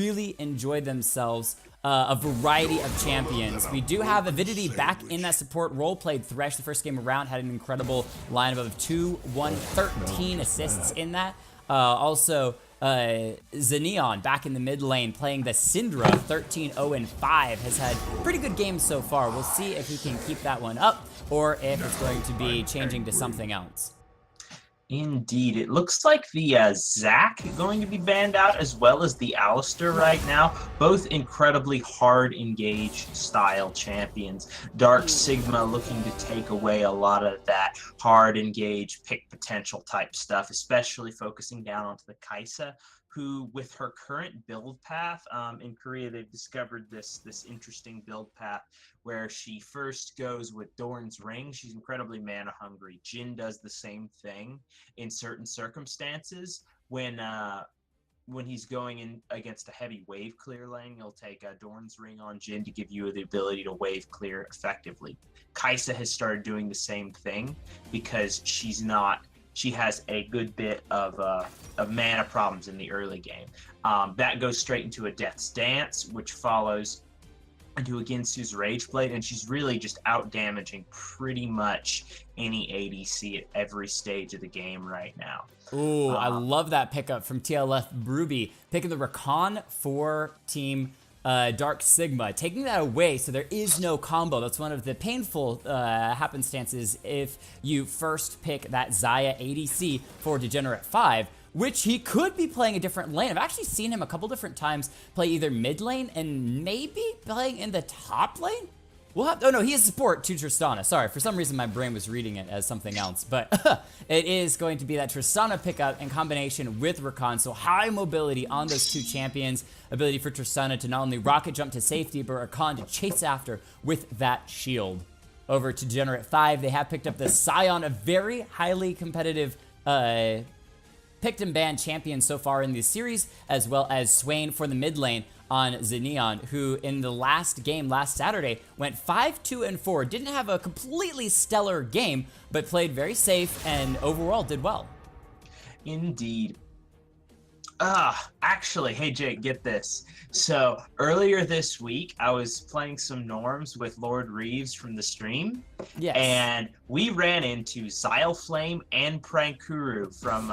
really enjoyed themselves a variety of champions. We do have Avidity back in that support role, played Thresh the first game around, had an incredible lineup of 2-1-13 assists in that. Also, Xeneon back in the mid lane playing the Syndra, 13-0-5, has had pretty good games so far. We'll see if he can keep that one up or if it's going to be changing to something else. Indeed. It looks like the Zac going to be banned out, as well as the Alistair right now. Both incredibly hard engage style champions. Dark Sigma looking to take away a lot of that hard engage, pick potential type stuff, especially focusing down onto the Kai'Sa, who, with her current build path, in Korea, they've discovered this interesting build path where she first goes with Dorn's Ring. She's incredibly mana hungry. Jhin does the same thing in certain circumstances. When he's going in against a heavy wave clear lane, he'll take Dorn's Ring on Jhin to give you the ability to wave clear effectively. Kai'Sa has started doing the same thing because she has a good bit of mana problems in the early game. That goes straight into a Death's Dance, which follows into a Ginsu's Rage Blade, and she's really just out-damaging pretty much any ADC at every stage of the game right now. Ooh, I love that pickup from TLF Bruby, picking the Rakan for Team Dark Sigma, taking that away so there is no combo. That's one of the painful happenstances if you first pick that Xayah ADC for Degenerate 5, which he could be playing a different lane. I've actually seen him a couple different times play either mid lane and maybe playing in the top lane. What? Oh no, he is support to Tristana. Sorry, for some reason my brain was reading it as something else, but it is going to be that Tristana pickup in combination with Rakan, so high mobility on those two champions, ability for Tristana to not only rocket jump to safety, but Rakan to chase after with that shield. Over to Degenerate 5, they have picked up the Sion, a very highly competitive picked and banned champion so far in this series, as well as Swain for the mid lane on Xeneon, who in the last game last Saturday went 5-2-4. Didn't have a completely stellar game, but played very safe and overall did well. Indeed. Actually, hey Jake, get this. So earlier this week, I was playing some norms with Lord Reeves from the stream. Yes. And we ran into Xyleflame and Prankuru from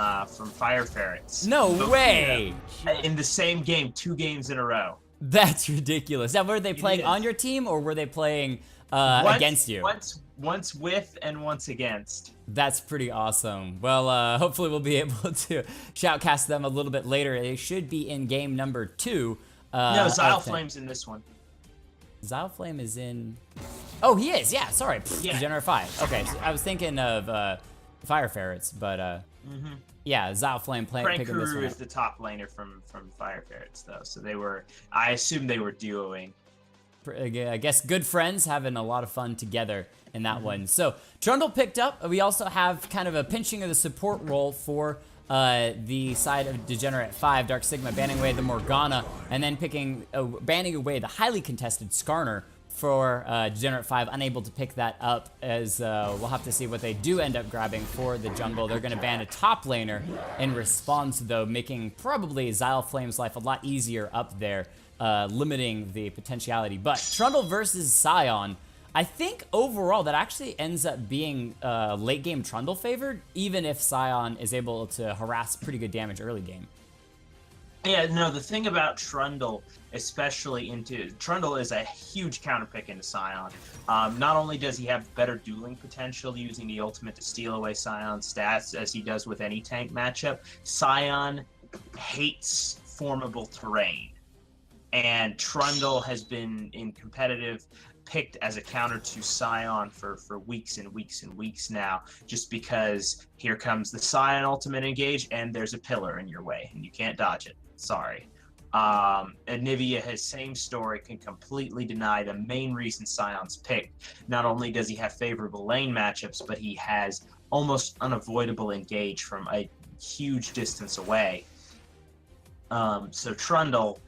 Fire Ferrets. No way! In the same game, 2 games in a row. That's ridiculous. Now, were they playing on your team or were they playing against you? Once with and once against. That's pretty awesome. Well, hopefully we'll be able to shoutcast them a little bit later. They should be in game number 2. No, Xyleflame's in this one. Xyleflame is in... Oh, he is. Yeah, sorry. Yeah. Degenerate 5. Okay, so I was thinking of Fire Ferrets, but yeah, Xyleflame picking this one is the top laner from Fire Ferrets, though. So they were... I assume they were duoing. I guess good friends having a lot of fun together in that one. So Trundle picked up. We also have kind of a pinching of the support role for the side of Degenerate 5. Dark Sigma banning away the Morgana and then banning away the highly contested Skarner for Degenerate 5, unable to pick that up, as we'll have to see what they do end up grabbing for the jungle. They're going to ban a top laner in response, though, making probably Xyleflame's life a lot easier up there, limiting the potentiality. But Trundle versus Sion, I think overall that actually ends up being late game Trundle favored, even if Sion is able to harass pretty good damage early game. Yeah, no, the thing about Trundle, Trundle is a huge counter pick into Sion. Not only does he have better dueling potential using the ultimate to steal away Sion's stats, as he does with any tank matchup, Sion hates formable terrain. And Trundle has been in competitive picked as a counter to Sion for weeks and weeks and weeks now, just because here comes the Sion ultimate engage and there's a pillar in your way and you can't dodge it. Sorry. Anivia, his same story, can completely deny the main reason Sion's picked. Not only does he have favorable lane matchups, but he has almost unavoidable engage from a huge distance away. So Trundle,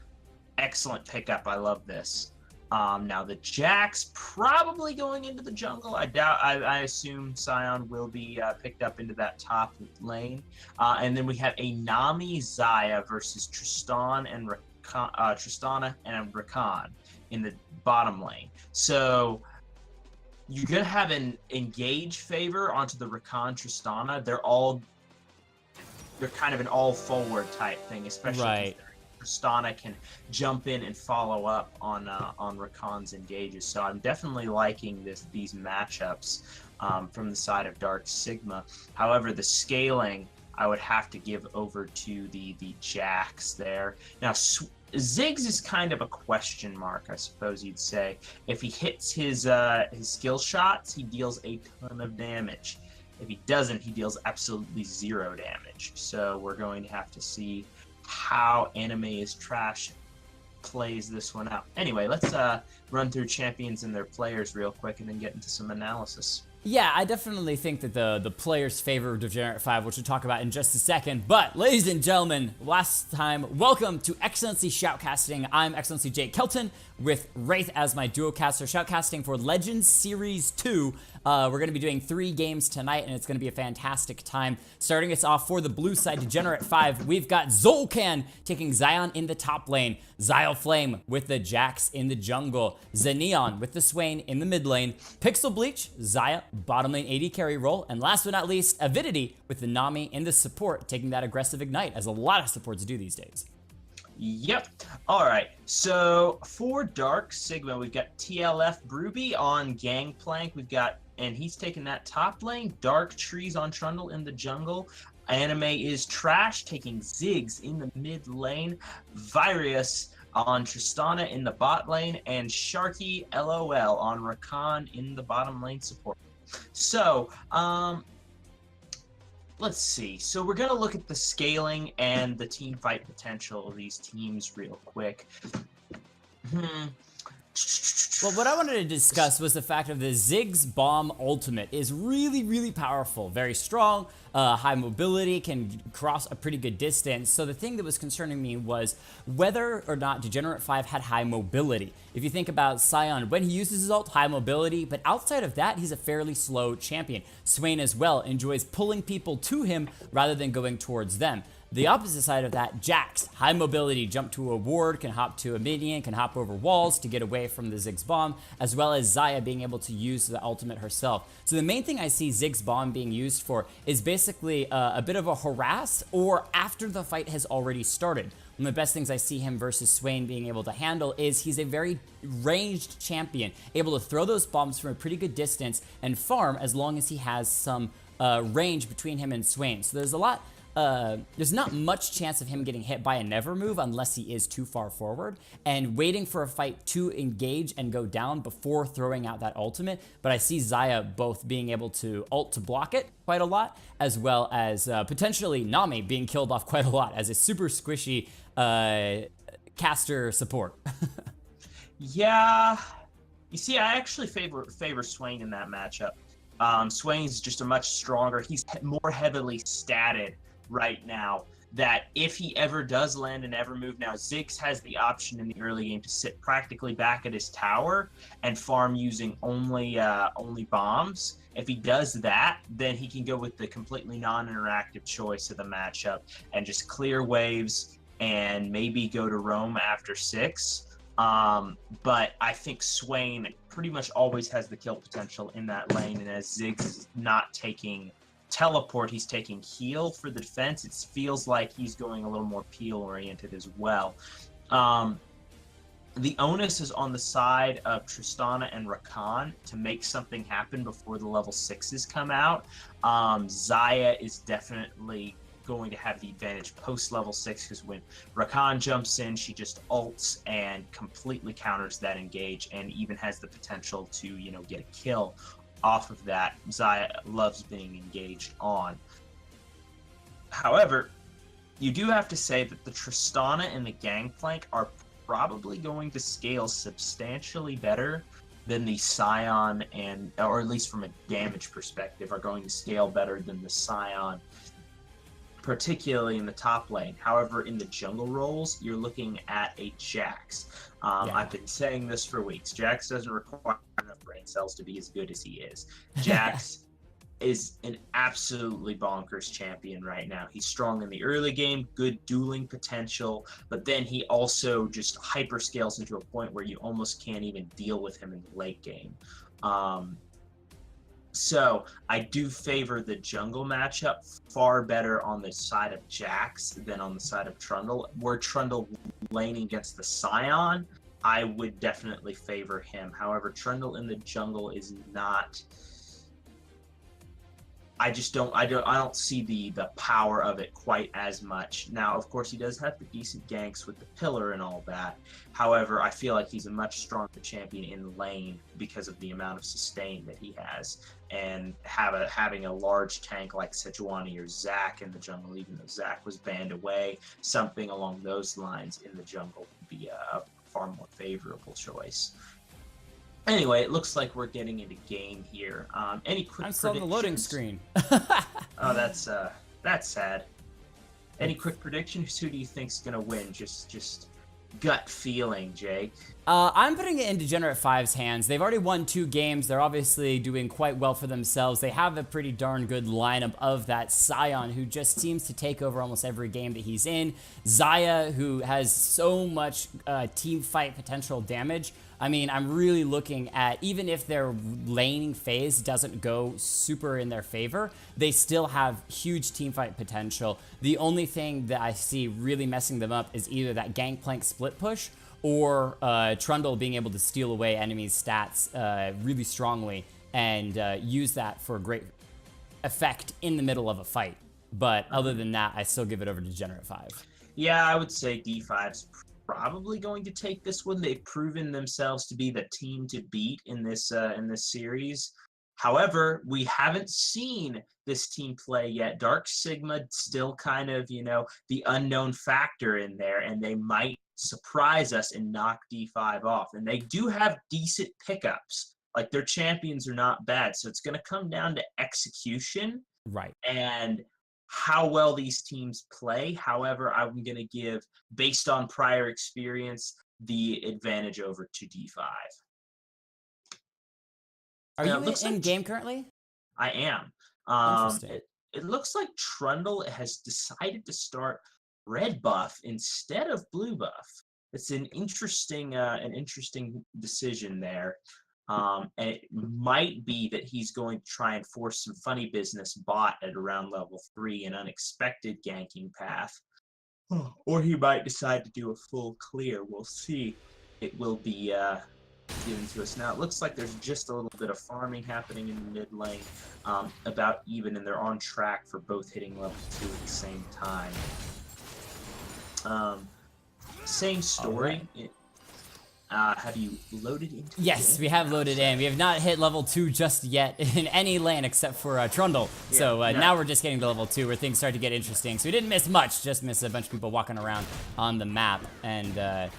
excellent pickup. I love this. Now the Jax probably going into the jungle. I assume Sion will be picked up into that top lane. And then we have a Nami Xayah versus Tristan and Tristana and Rakan in the bottom lane. So you're going to have an engage favor onto the Rakan Tristana. They're kind of an all-forward type thing, especially Right. Tristana can jump in and follow up on Rakan's engages. So I'm definitely liking these matchups from the side of Dark Sigma. However, the scaling I would have to give over to the Jax there. Now, Ziggs is kind of a question mark, I suppose you'd say. If he hits his skill shots, he deals a ton of damage. If he doesn't, he deals absolutely 0 damage. So we're going to have to see how Anime is Trash plays this one out. Anyway, let's run through champions and their players real quick and then get into some analysis. Yeah, I definitely think that the players favor Degenerate 5, which we'll talk about in just a second. But, ladies and gentlemen, last time, welcome to XLNC Shoutcasting. I'm XLNC Jake Kelton with Wraith as my duocaster, shoutcasting for Legends Series 2. We're going to be doing 3 games tonight, and it's going to be a fantastic time. Starting us off for the blue side, Degenerate 5, we've got Zolcan taking Zion in the top lane, Flame with the Jax in the jungle, Xeneon with the Swain in the mid lane, Pixel Bleach, Xayah, bottom lane AD carry role, and last but not least, Avidity with the Nami in the support, taking that aggressive Ignite, as a lot of supports do these days. Yep. All right. So for Dark Sigma, we've got TLF Bruby on Gangplank. And he's taking that top lane. Dark Trees on Trundle in the jungle. Anime is Trash taking Ziggs in the mid lane. Virus on Tristana in the bot lane. And Sharky LOL on Rakan in the bottom lane support. So, let's see. So we're going to look at the scaling and the team fight potential of these teams real quick. Well, what I wanted to discuss was the fact of the Ziggs Bomb ultimate is really, really powerful. Very strong, high mobility, can cross a pretty good distance. So the thing that was concerning me was whether or not Degenerate 5 had high mobility. If you think about Sion, when he uses his ult, high mobility, but outside of that, he's a fairly slow champion. Swain as well enjoys pulling people to him rather than going towards them. The opposite side of that, Jax, high mobility, jump to a ward, can hop to a minion, can hop over walls to get away from the Ziggs Bomb, as well as Xayah being able to use the ultimate herself. So the main thing I see Ziggs Bomb being used for is basically a bit of a harass, or after the fight has already started. One of the best things I see him versus Swain being able to handle is he's a very ranged champion, able to throw those bombs from a pretty good distance and farm as long as he has some range between him and Swain. So there's not much chance of him getting hit by a never move unless he is too far forward and waiting for a fight to engage and go down before throwing out that ultimate. But I see Xayah both being able to ult to block it quite a lot, as well as potentially Nami being killed off quite a lot as a super squishy caster support. Yeah. You see, I actually favor Swain in that matchup. Swain's just a much stronger, he's more heavily statted right now, that if he ever does land an ever move, now Ziggs has the option in the early game to sit practically back at his tower and farm using only bombs. If he does that, then he can go with the completely non-interactive choice of the matchup and just clear waves and maybe go to roam after 6. But I think Swain pretty much always has the kill potential in that lane, and as Ziggs is not taking teleport, he's taking heal for the defense. It feels like he's going a little more peel oriented as well. The onus is on the side of Tristana and Rakan to make something happen before the level 6s come out. Xayah is definitely going to have the advantage post level 6, because when Rakan jumps in, she just ults and completely counters that engage and even has the potential to, get a kill off of that. Xayah loves being engaged on. However, you do have to say that the Tristana and the Gangplank are probably going to scale substantially better than the Sion, or at least from a damage perspective, are going to scale better than the Sion, particularly in the top lane. However, in the jungle roles, you're looking at a Jax. I've been saying this for weeks. Jax doesn't require enough brain cells to be as good as he is. Jax is an absolutely bonkers champion right now. He's strong in the early game, good dueling potential, but then he also just hyperscales into a point where you almost can't even deal with him in the late game. So I do favor the jungle matchup far better on the side of Jax than on the side of Trundle. Were Trundle laning against the Scion, I would definitely favor him. However, Trundle in the jungle is not. I don't see the power of it quite as much. Now, of course, he does have the decent ganks with the pillar and all that. However, I feel like he's a much stronger champion in lane because of the amount of sustain that he has, and having a large tank like Sejuani or Zac in the jungle, even though Zac was banned away, something along those lines in the jungle would be a far more favorable choice. Anyway, it looks like we're getting into game here. Any quick I'm still on the loading predictions? screen. Oh, that's sad. Any quick predictions? Who do you think's gonna win? Just gut feeling, Jake. I'm putting it in Degenerate 5's hands. They've already won 2 games. They're obviously doing quite well for themselves. They have a pretty darn good lineup of that Scion, who just seems to take over almost every game that he's in. Xayah, who has so much team fight potential damage. I mean, I'm really looking at, even if their laning phase doesn't go super in their favor, they still have huge teamfight potential. The only thing that I see really messing them up is either that Gangplank split push or Trundle being able to steal away enemies' stats really strongly and use that for great effect in the middle of a fight. But other than that, I still give it over to Degenerate 5. Yeah, I would say D5's probably going to take this one. They've proven themselves to be the team to beat in this series. However, we haven't seen this team play yet. Dark Sigma still kind of, the unknown factor in there, and they might surprise us and knock D5 off. And they do have decent pickups. Like, their champions are not bad. So it's going to come down to execution. Right. And how well these teams play. However, I'm going to give, based on prior experience, the advantage over to D5. Are you in game currently? I am. Interesting. It looks like Trundle has decided to start red buff instead of blue buff. It's an interesting decision there. And it might be that he's going to try and force some funny business bot at around level 3, an unexpected ganking path. Or he might decide to do a full clear. We'll see. It will be given to us now. It looks like there's just a little bit of farming happening in the mid lane, about even, and they're on track for both hitting level 2 at the same time. Same story. Right. Have you loaded into Yes, we have loaded in. We have not hit level 2 just yet in any lane except for Trundle. Yeah, So no. now we're just getting to level 2 where things start to get interesting. So we didn't miss much, just missed a bunch of people walking around on the map. And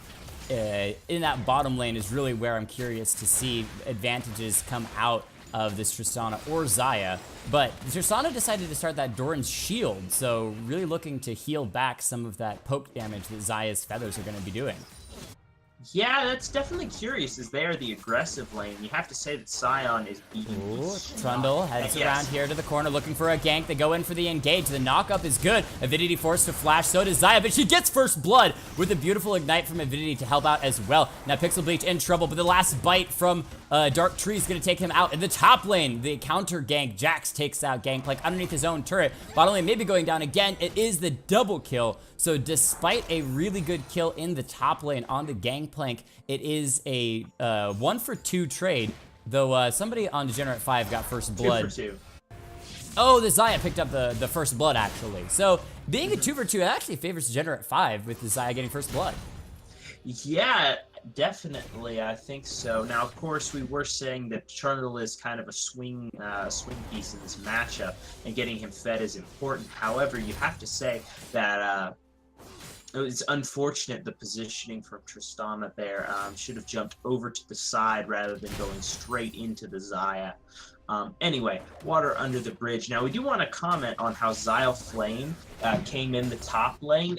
in that bottom lane is really where I'm curious to see advantages come out of this Tristana or Xayah. But Tristana decided to start that Doran's shield, so really looking to heal back some of that poke damage that Xayah's feathers are going to be doing. Yeah, that's definitely curious, as they are the aggressive lane. You have to say that Scion is beating. Ooh, Trundle heads around here to the corner looking for a gank. They go in for the engage. The knockup is good. Avidity forced to flash. So does Xayah, but she gets first blood with a beautiful ignite from Avidity to help out as well. Now Pixel Bleach in trouble, but the last bite from Dark Tree is going to take him out. In the top lane, the counter gank. Jax takes out Gangplank underneath his own turret. Bottom lane maybe going down again. It is the double kill. So despite a really good kill in the top lane on the Gangplank, it is a 1-for-2 trade, though somebody on Degenerate 5 got first blood. 2-for-2. Oh, the Xayah picked up the first blood, actually. So being a 2-for-2 actually favors Degenerate 5 with the Xayah getting first blood. Yeah, definitely, I think so. Now, of course, we were saying that Trundle is kind of a swing piece in this matchup, and getting him fed is important. However, you have to say that it's unfortunate, the positioning from Tristana there. Should have jumped over to the side rather than going straight into the Xayah. Anyway, water under the bridge. Now, we do want to comment on how Xayah Flame came in the top lane.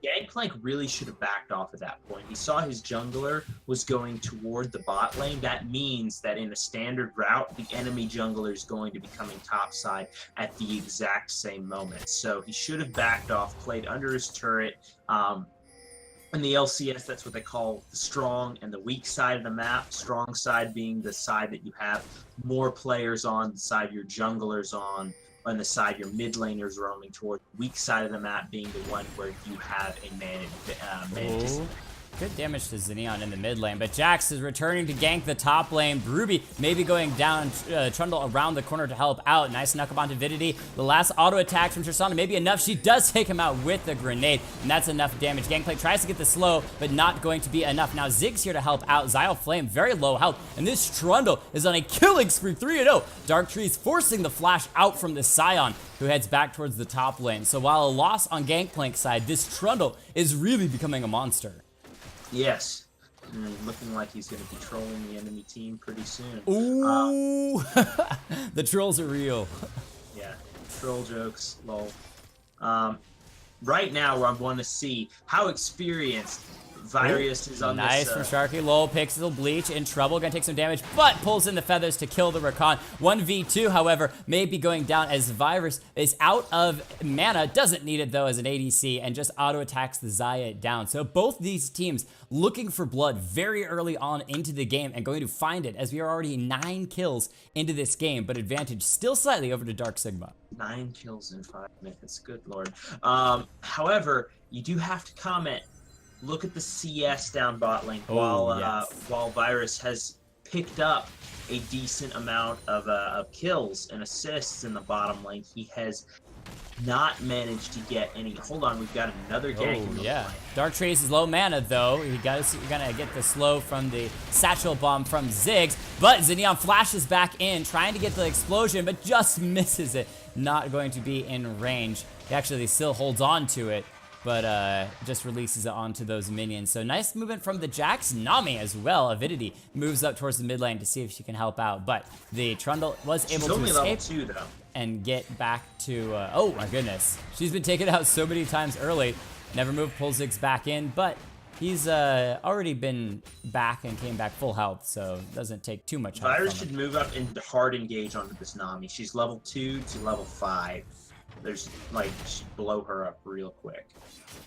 Gangplank really should have backed off at that point. He saw his jungler was going toward the bot lane. That means that in a standard route, the enemy jungler is going to be coming topside at the exact same moment. So he should have backed off, played under his turret. In the LCS, that's what they call the strong and the weak side of the map. Strong side being the side that you have more players on, the side your junglers on the side your mid laners roaming toward. Weak side of the map being the one where you have a man. Good damage to Xeneon in the mid lane, but Jax is returning to gank the top lane. Ruby maybe going down, Trundle around the corner to help out. Nice knuckle bomb to Vidity. The last auto attack from Tristana may be enough. She does take him out with the grenade, and that's enough damage. Gangplank tries to get the slow, but not going to be enough. Now Ziggs here to help out. Xyle Flame, very low health, and this Trundle is on a killing spree, 3-0. Dark Trees forcing the flash out from the Scion, who heads back towards the top lane. So while a loss on Gangplank's side, this Trundle is really becoming a monster. Yes. Looking like he's going to be trolling the enemy team pretty soon. Ooh! The trolls are real. Yeah, troll jokes, lol. Right now, I want to see how experienced Virus is on nice this. Nice from Sharky. Lol, Pixel Bleach in trouble. Gonna take some damage, but pulls in the feathers to kill the Rakan. 1v2, however, may be going down as Virus is out of mana. Doesn't need it, though, as an ADC, and just auto-attacks the Xayah down. So both these teams looking for blood very early on into the game and going to find it, as we are already 9 kills into this game, but advantage still slightly over to Dark Sigma. 9 kills in 5 minutes, good lord. However, you do have to comment. Look at the CS down bot lane. While Virus has picked up a decent amount of kills and assists in the bottom lane, he has not managed to get any. Hold on, we've got another gank. Oh, yeah. Dark Trace is low mana, though. You're gonna get the slow from the satchel bomb from Ziggs, but Xeneon flashes back in, trying to get the explosion, but just misses it. Not going to be in range. He actually still holds on to it, but just releases it onto those minions. So nice movement from the Jax. Nami as well. Avidity moves up towards the mid lane to see if she can help out, but the Trundle was able to escape level 2, though. And get back to, oh my goodness. She's been taken out so many times early. Never moved, pulls Ziggs back in, but he's already been back and came back full health, so it doesn't take too much health. Virus should move up and hard engage onto this Nami. She's level 2 to level 5. There's, like, blow her up real quick.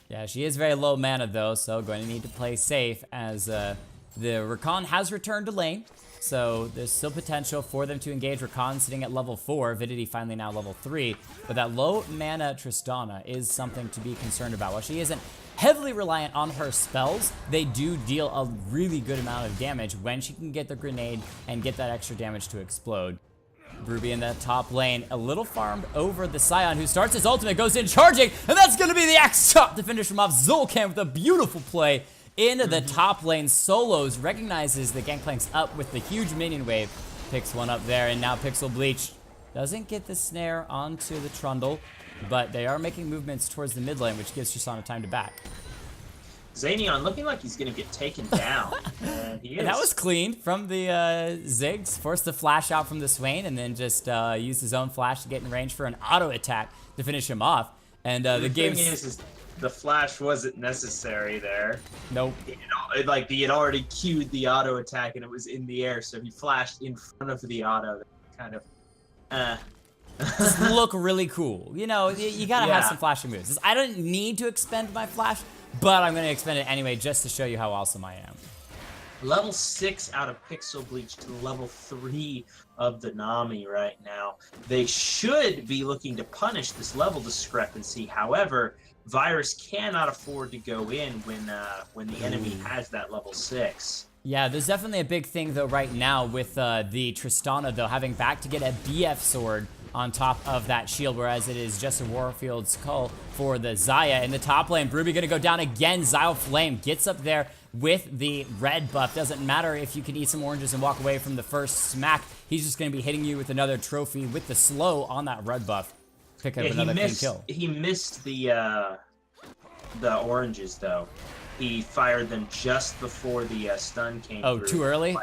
Yeah, she is very low mana, though, so going to need to play safe, as the Rakan has returned to lane. So there's still potential for them to engage. Rakan sitting at level 4, Avidity finally now level 3. But that low mana Tristana is something to be concerned about. While she isn't heavily reliant on her spells, they do deal a really good amount of damage when she can get the grenade and get that extra damage to explode. Ruby in that top lane, a little farmed over the Scion, who starts his ultimate, goes in charging, and that's going to be the axe chop to finish him off. Zul'Kan with a beautiful play into the top lane. Solos recognizes the Gangplank's up with the huge minion wave, picks one up there, and now Pixel Bleach doesn't get the snare onto the Trundle, but they are making movements towards the mid lane, which gives Tristana time to back. Xeneon looking like he's going to get taken down, and he is. And that was clean from the Ziggs. Forced the flash out from the Swain, and then just used his own flash to get in range for an auto attack to finish him off. And the game is the flash wasn't necessary there. Nope. He had already queued the auto attack, and it was in the air, so he flashed in front of the auto. Kind of, just look really cool. You know, you gotta have some flashing moves. I don't need to expend my flash, but I'm gonna expend it anyway just to show you how awesome I am. Level 6 out of Pixel Bleach to level 3 of the Nami right now. They should be looking to punish this level discrepancy. However, Virus cannot afford to go in when the enemy has that level 6. Yeah, there's definitely a big thing, though, right now with the Tristana, though, having back to get a BF sword on top of that shield, whereas it is just a Warfield's Call for the Xayah. In the top lane, Ruby gonna go down again. Xyle Flame gets up there with the red buff. Doesn't matter if you can eat some oranges and walk away from the first smack. He's just gonna be hitting you with another trophy with the slow on that red buff. Pick up another clean kill. He missed the oranges, though. He fired them just before the stun came through. Oh, too early?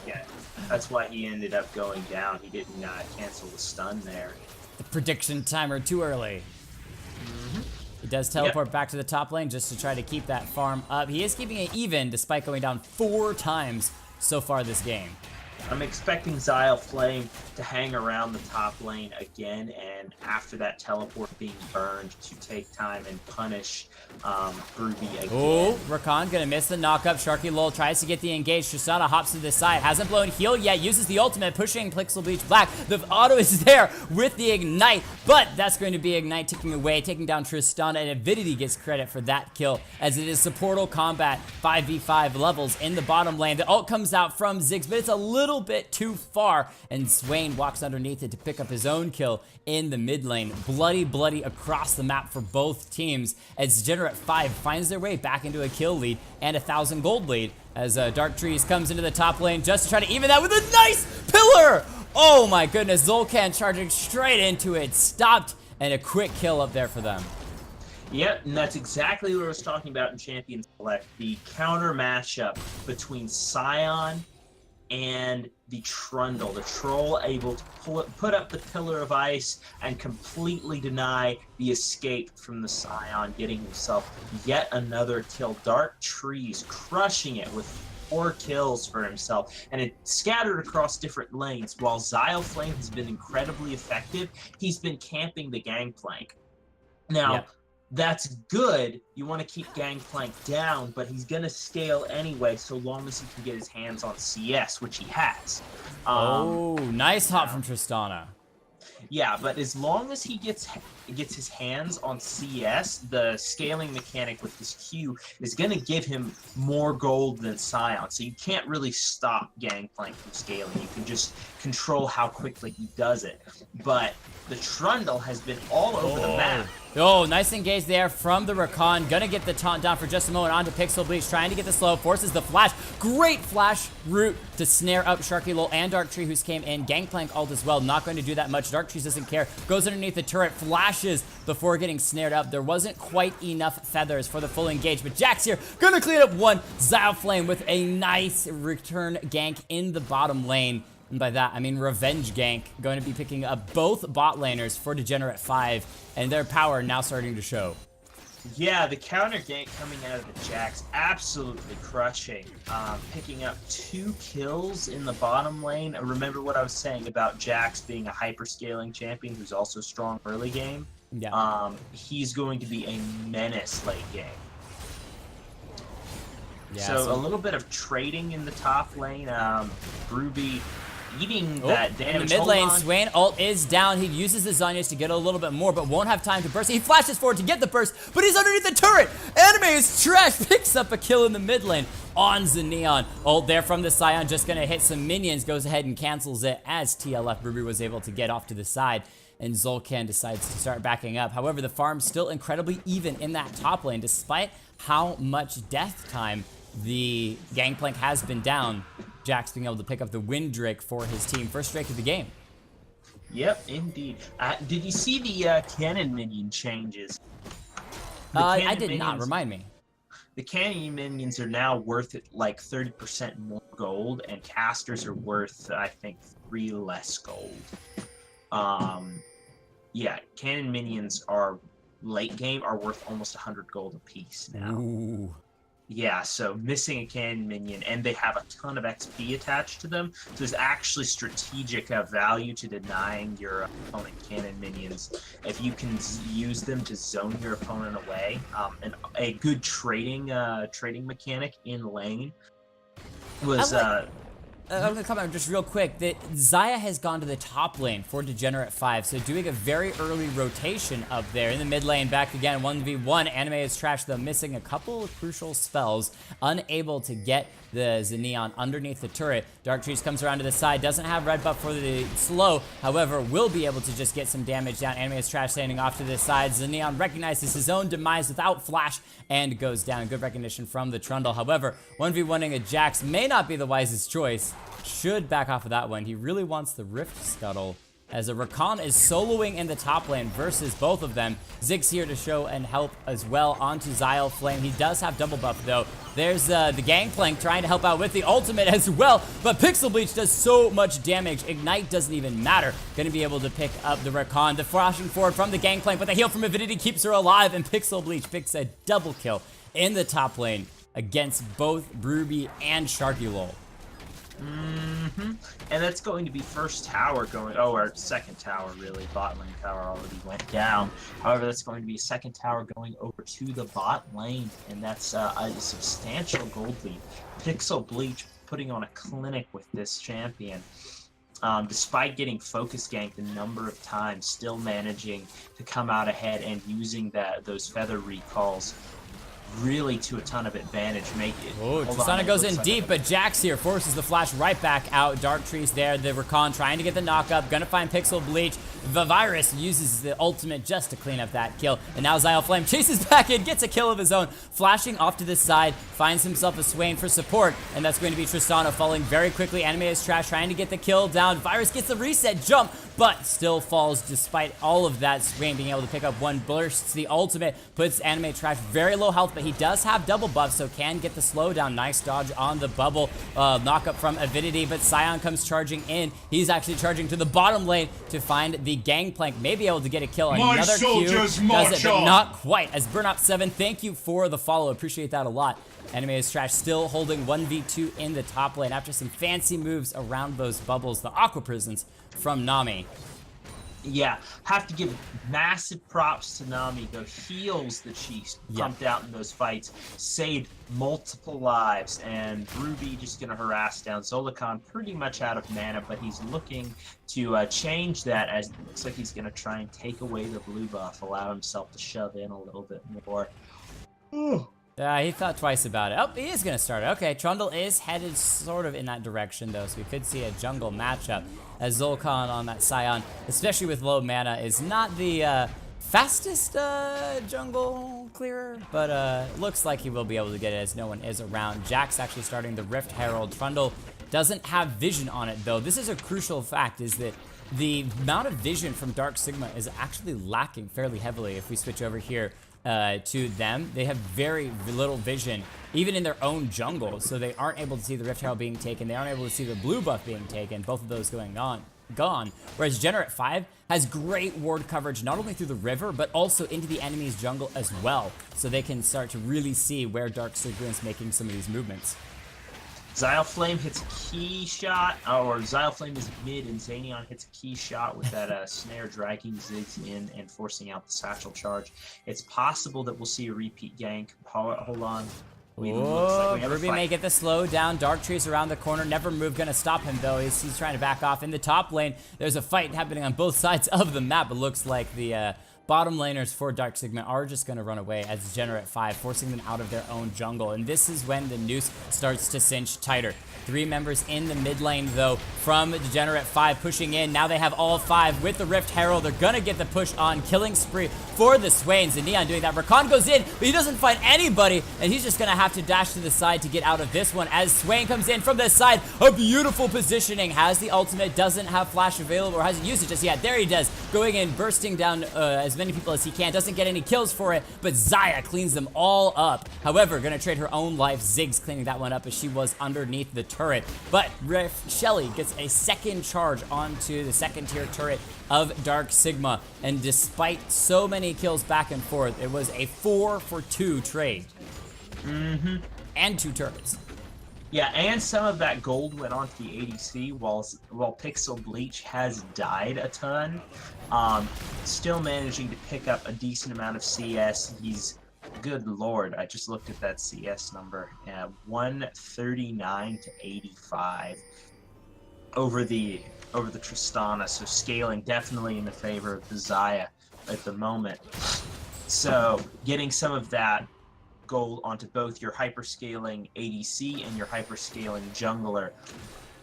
Yeah, that's why he ended up going down. He didn't cancel the stun there. The prediction timer too early. He does teleport back to the top lane just to try to keep that farm up. He is keeping it even despite going down 4 times so far this game. I'm expecting Xyle Flame to hang around the top lane again, and after that teleport being burned, to take time and punish Ruby again. Oh, Rakan gonna miss the knockup. Sharky Lol tries to get the engage. Tristana hops to the side. Hasn't blown heal yet. Uses the ultimate, pushing Pixel Bleach Black. The auto is there with the ignite, but that's going to be ignite ticking away, taking down Tristana, and Avidity gets credit for that kill, as it is supportal combat 5v5 levels in the bottom lane. The ult comes out from Ziggs, but it's a little bit too far, and Swain walks underneath it to pick up his own kill in the mid lane. Bloody across the map for both teams, as Degenerate 5 finds their way back into a kill lead and 1,000 gold lead, as Dark Trees comes into the top lane just to try to even that with a nice pillar. Oh my goodness, Zolcan charging straight into it, stopped, and a quick kill up there for them. Yep, and that's exactly what I was talking about in Champion Select, the counter matchup between Sion and the Trundle. The Troll able to put up the Pillar of Ice and completely deny the escape from the Sion, getting himself yet another kill. Dark Trees crushing it with 4 kills for himself, and it's scattered across different lanes. While Xyle Flame has been incredibly effective, he's been camping the Gangplank. Now, that's good. You want to keep Gangplank down, but he's going to scale anyway so long as he can get his hands on CS, which he has. Oh, nice hop from Tristana. Yeah, but as long as he gets his hands on CS, the scaling mechanic with his Q is going to give him more gold than Sion. So you can't really stop Gangplank from scaling. You can just control how quickly he does it. But the Trundle has been all over the map. Oh, nice engage there from the Rakan. Gonna get the taunt down for just a moment onto Pixel Bleach, trying to get the slow, forces the flash. Great flash route to snare up Sharky Lol and Dark Tree, who's came in. Gangplank ult as well, not going to do that much. Dark Tree doesn't care, goes underneath the turret, flashes before getting snared up. There wasn't quite enough feathers for the full engage, but Jax here gonna clean up one. Xyle Flame with a nice return gank in the bottom lane. And by that, I mean revenge gank, going to be picking up both bot laners for Degenerate 5, and their power now starting to show. Yeah, the counter gank coming out of the Jax, absolutely crushing. Picking up 2 kills in the bottom lane. Remember what I was saying about Jax being a hyper-scaling champion who's also strong early game? Yeah. He's going to be a menace late game. Yeah, so a little bit of trading in the top lane. Ruby eating that damage. In the mid lane, Swain ult is down. He uses the Zhonya's to get a little bit more, but won't have time to burst. He flashes forward to get the burst, but he's underneath the turret. Anime is trash. Picks up a kill in the mid lane on Xeneon. Ult there from the Sion, just gonna hit some minions. Goes ahead and cancels it as TLF Ruby was able to get off to the side, and Zolcan decides to start backing up. However, the farm's still incredibly even in that top lane, despite how much death time the Gangplank has been down. Jax being able to pick up the win Drake for his team. First Drake of the game. Yep, indeed. Did you see the cannon minion changes? I did not. Remind me. The cannon minions are now worth like 30% more gold, and casters are worth, I think, 3 less gold. Yeah, cannon minions are late game are worth almost 100 gold apiece now. Ooh. Yeah, so missing a cannon minion, and they have a ton of XP attached to them, so there's actually strategic value to denying your opponent cannon minions if you can use them to zone your opponent away. And a good trading mechanic in lane was... I'm gonna comment just real quick that Xayah has gone to the top lane for Degenerate 5, so doing a very early rotation up there. In the mid lane, back again, 1v1. Anime is trash though, missing a couple of crucial spells, unable to get the Xeneon underneath the turret. Dark Trees comes around to the side, doesn't have red buff for the slow, however, will be able to just get some damage down. Anime is trash standing off to the side. Xeneon recognizes his own demise without flash and goes down. Good recognition from the Trundle. However, 1v1ing a Jax may not be the wisest choice. Should back off of that one. He really wants the Rift Scuttle as a Rakan is soloing in the top lane versus both of them. Ziggs here to show and help as well onto XLNC. He does have double buff though. There's the Gangplank trying to help out with the ultimate as well, but Pixel Bleach does so much damage. Ignite doesn't even matter. Gonna be able to pick up the Rakan. The flashing forward from the Gangplank, but the heal from Avidity keeps her alive, and Pixel Bleach picks a double kill in the top lane against both Ruby and Sharky Lol. And that's going to be first tower going, or second tower really. Bot lane tower already went down. However, that's going to be a second tower going over to the bot lane, and that's a substantial gold lead. Pixel Bleach putting on a clinic with this champion. Despite getting focus ganked a number of times, still managing to come out ahead and using those feather recalls really to a ton of advantage. Make it. Oh, Tristana goes in deep, but Jax here forces the flash right back out. Dark Tree's there. The Rakan trying to get the knock up. Gonna find Pixel Bleach. The Virus uses the ultimate just to clean up that kill. And now XLNC chases back in, gets a kill of his own. Flashing off to the side, finds himself a Swain for support. And that's going to be Tristana falling very quickly. Anime is trash, trying to get the kill down. Virus gets the reset jump, but still falls despite all of that. Swain being able to pick up one, bursts the ultimate, puts Anime Trash very low health, but he does have double buff, so can get the slowdown. Nice dodge on the bubble. Knock up from Avidity, but Sion comes charging in. He's actually charging to the bottom lane to find the Gangplank. May be able to get a kill. Another Q does it, but not quite. As Burnout7, thank you for the follow. Appreciate that a lot. Anime is Trash still holding 1v2 in the top lane after some fancy moves around those bubbles. The Aqua Prisons from Nami. Yeah, have to give massive props to Nami. The heals that she pumped out in those fights saved multiple lives, and Ruby just going to harass down Zolakon, pretty much out of mana, but he's looking to change that, as it looks like he's going to try and take away the blue buff, allow himself to shove in a little bit more. Yeah, he thought twice about it. Oh, he is going to start it. Okay, Trundle is headed sort of in that direction, though, so we could see a jungle matchup, as Zolkon on that Scion, especially with low mana, is not the fastest jungle clearer, but looks like he will be able to get it as no one is around. Jack's actually starting the Rift Herald. Trundle doesn't have vision on it, though. This is a crucial fact, is that the amount of vision from Dark Sigma is actually lacking fairly heavily. If we switch over here to them, they have very little vision, even in their own jungle, so they aren't able to see the Rift Herald being taken. They aren't able to see the blue buff being taken, both of those gone. Whereas Degenerate 5 has great ward coverage, not only through the river, but also into the enemy's jungle as well, so they can start to really see where Dark Sigma is making some of these movements. XLNC hits a key shot, or XLNC is mid, and Xanion hits a key shot with that snare, dragging Ziggs in and forcing out the satchel charge. It's possible that we'll see a repeat gank. Hold on. Whoa, Ruby may get the slow down. Dark Tree's around the corner. Never Move gonna stop him, though. He's trying to back off. In the top lane, there's a fight happening on both sides of the map. It looks like the bottom laners for Dark Sigma are just going to run away as Degenerate 5, forcing them out of their own jungle. And this is when the noose starts to cinch tighter. 3 members in the mid lane, though, from Degenerate 5 pushing in. Now they have all 5 with the Rift Herald. They're going to get the push on. Killing spree for the Swains. And Neon doing that. Rakan goes in, but he doesn't find anybody. And he's just going to have to dash to the side to get out of this one as Swain comes in from the side. A beautiful positioning. Has the ultimate. Doesn't have flash available, or hasn't used it just yet. There he does. Going in, bursting down as many people as he can. Doesn't get any kills for it, but Xayah cleans them all up. However, gonna trade her own life. Ziggs cleaning that one up as she was underneath the turret. But Shelly gets a second charge onto the second tier turret of Dark Sigma. And despite so many kills back and forth, it was a 4-for-2 trade. And 2 turrets. Yeah, and some of that gold went onto the ADC while Pixel Bleach has died a ton. Still managing to pick up a decent amount of CS. He's, good lord, I just looked at that CS number. 139 to 85 over the Tristana. So scaling definitely in the favor of the Xayah at the moment. So getting some of that gold onto both your hyperscaling ADC and your hyperscaling jungler.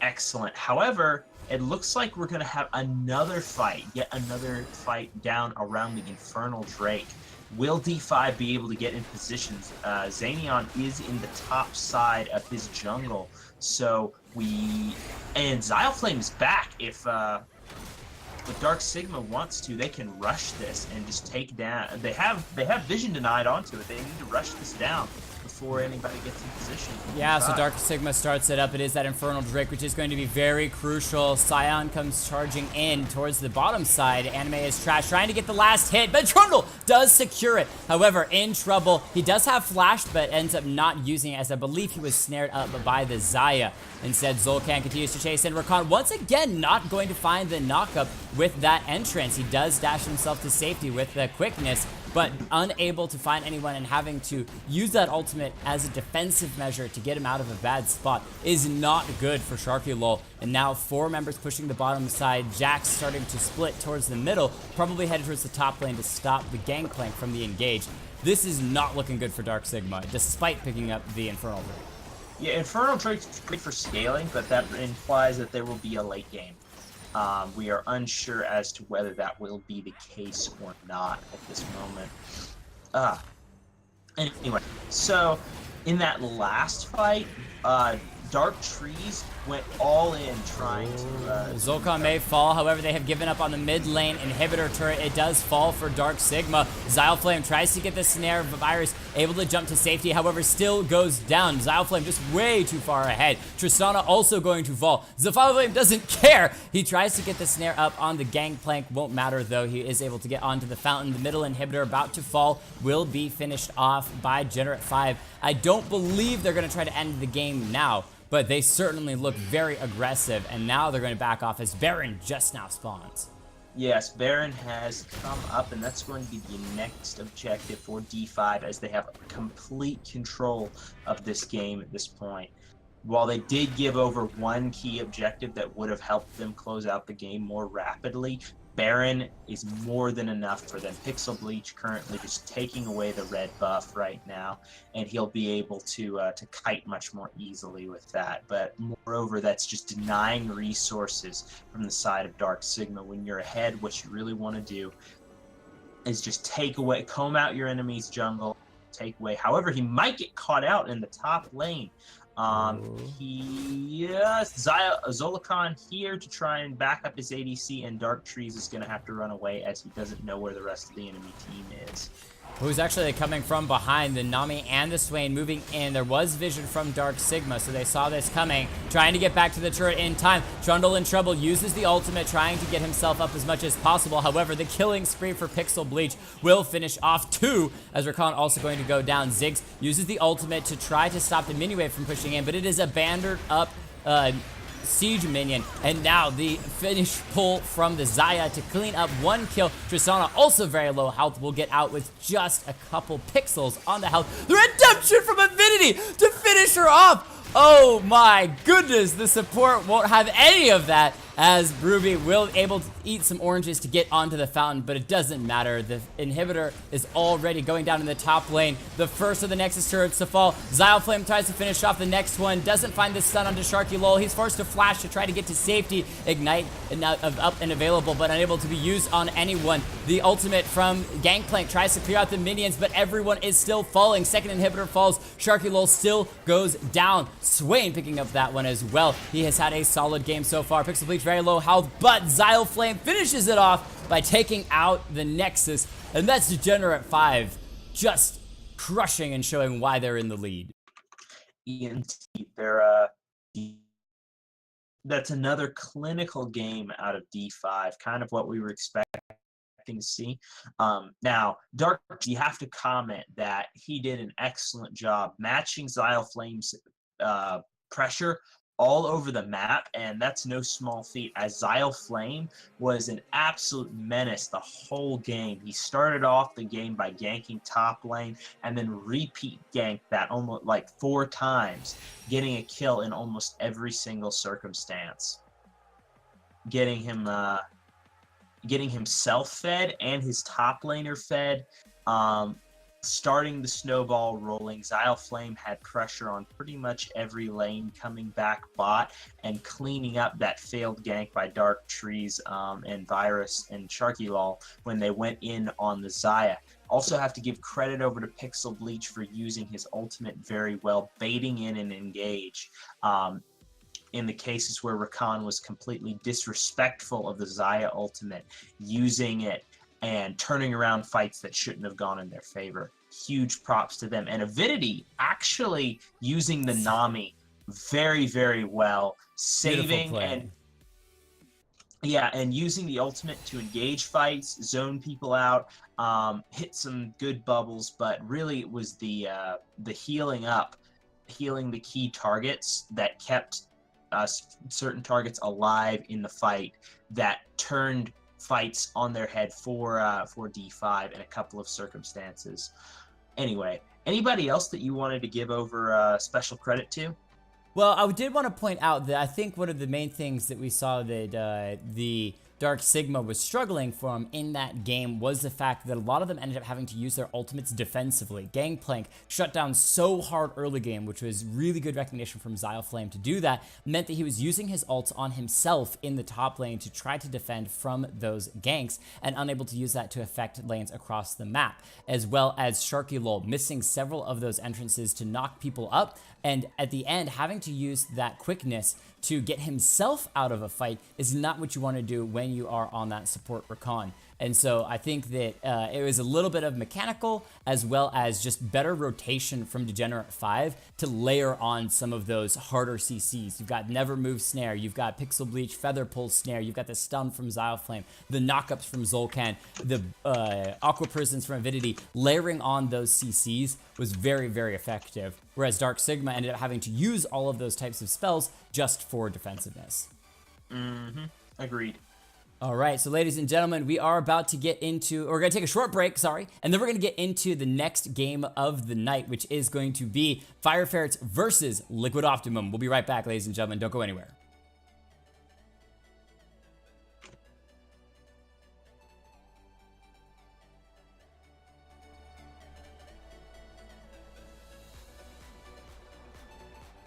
Excellent. However, it looks like we're going to have another fight, yet another fight down around the Infernal Drake. Will D5 be able to get in positions? Xanion is in the top side of his jungle, so and XLNC is back if but Dark Sigma wants to. They can rush this and just take down. They have vision denied onto it. They need to rush this down before anybody gets in position. Yeah, so Dark Sigma starts it up. It is that Infernal Drake, which is going to be very crucial. Scion comes charging in towards the bottom side. Anime is trash, trying to get the last hit, but Trundle does secure it. However, in trouble. He does have flash, but ends up not using it, as I believe he was snared up by the Xayah. Instead, Zolcan continues to chase in. Rakan once again not going to find the knockup with that entrance. He does dash himself to safety with the quickness, but unable to find anyone, and having to use that ultimate as a defensive measure to get him out of a bad spot is not good for Sharky Lol. And now 4 members pushing the bottom side. Jax starting to split towards the middle, probably headed towards the top lane to stop the Gangplank from the engage. This is not looking good for Dark Sigma, despite picking up the Infernal Drake. Yeah, Infernal Drake's great for scaling, but that implies that there will be a late game. We are unsure as to whether that will be the case or not at this moment. Anyway, so in that last fight, Dark Trees went all in trying to... Zolcan may fall, however, they have given up on the mid lane inhibitor turret. It does fall for Dark Sigma. Xyleflame tries to get the snare, but Virus able to jump to safety, however, still goes down. Xyleflame just way too far ahead. Tristana also going to fall. Xyleflame doesn't care. He tries to get the snare up on the Gangplank. Won't matter, though. He is able to get onto the fountain. The middle inhibitor about to fall will be finished off by Degenerate 5. I don't believe they're going to try to end the game now, but they certainly look very aggressive, and now they're going to back off as Baron just now spawns. Yes, Baron has come up, and that's going to be the next objective for D5, as they have complete control of this game at this point. While they did give over one key objective that would have helped them close out the game more rapidly, Baron is more than enough for them. Pixel Bleach currently just taking away the red buff right now, and he'll be able to kite much more easily with that. But moreover, that's just denying resources from the side of Dark Sigma. When you're ahead, what you really want to do is just take away, comb out your enemy's jungle, take away. However, he might get caught out in the top lane. Zolcan here to try and back up his ADC, and Dark Trees is going to have to run away as he doesn't know where the rest of the enemy team is. Who's actually coming from behind, the Nami and the Swain moving in. There was vision from Dark Sigma, so they saw this coming, trying to get back to the turret in time. Trundle in trouble, uses the ultimate, trying to get himself up as much as possible. However, the killing spree for Pixel Bleach will finish off 2, as Rakan also going to go down. Ziggs uses the ultimate to try to stop the mini wave from pushing in, but it is a bandered up siege minion, and now the finish pull from the Xayah to clean up 1 kill. Tristana, also very low health, will get out with just a couple pixels on the health. The redemption from Infinity to finish her off. Oh my goodness, the support won't have any of that, as Ruby will able to eat some oranges to get onto the fountain, but it doesn't matter. The inhibitor is already going down in the top lane. The first of the Nexus turrets to fall. Xyleflame tries to finish off the next one, doesn't find the stun onto Sharky Lol. He's forced to flash to try to get to safety. Ignite up and available, but unable to be used on anyone. The ultimate from Gangplank tries to clear out the minions, but everyone is still falling. Second inhibitor falls. Sharky Lol still goes down. Swain picking up that one as well. He has had a solid game so far. Pixel Bleach very low health, but Xyleflame finishes it off by taking out the Nexus, and that's Degenerate 5 just crushing and showing why they're in the lead. That's another clinical game out of D5, kind of what we were expecting to see. Now, Dark, you have to comment that he did an excellent job matching Xyleflame's pressure all over the map, and that's no small feat, as Xyleflame was an absolute menace the whole game. He started off the game by ganking top lane, and then repeat ganked that almost like 4 times, getting a kill in almost every single circumstance, getting himself fed and his top laner fed. Starting the snowball rolling. Xyleflame had pressure on pretty much every lane, coming back bot and cleaning up that failed gank by Dark Trees and Virus and Sharky Lol when they went in on the Xayah. Also have to give credit over to Pixel Bleach for using his ultimate very well, baiting in and engage. in the cases where Rakan was completely disrespectful of the Xayah ultimate, using it and turning around fights that shouldn't have gone in their favor. Huge props to them. And Avidity actually using the Nami very, very well, saving and using the ultimate to engage fights, zone people out, hit some good bubbles, but really it was the healing the key targets that kept certain targets alive in the fight, that turned fights on their head for D5 in a couple of circumstances. Anyway, anybody else that you wanted to give over special credit to? Well, I did want to point out that I think one of the main things that we saw that the Dark Sigma was struggling from in that game was the fact that a lot of them ended up having to use their ultimates defensively. Gangplank shut down so hard early game, which was really good recognition from Xyoflame to do that, meant that he was using his ults on himself in the top lane to try to defend from those ganks, and unable to use that to affect lanes across the map, as well as Sharky Lol missing several of those entrances to knock people up, and at the end having to use that quickness to get himself out of a fight is not what you want to do when you are on that support Rakan. And so I think that it was a little bit of mechanical as well as just better rotation from Degenerate 5 to layer on some of those harder CCs. You've got Never Move Snare, you've got Pixel Bleach, Feather Pulse Snare, you've got the stun from Xyoflame, the knockups from Zolcan, the Aqua Prisons from Avidity. Layering on those CCs was very, very effective, whereas Dark Sigma ended up having to use all of those types of spells just for defensiveness. Agreed. All right, so ladies and gentlemen, we are about to get into, or we're going to take a short break, sorry, and then we're going to get into the next game of the night, which is going to be Fire Ferrets versus Liquid Optimum. We'll be right back, ladies and gentlemen. Don't go anywhere.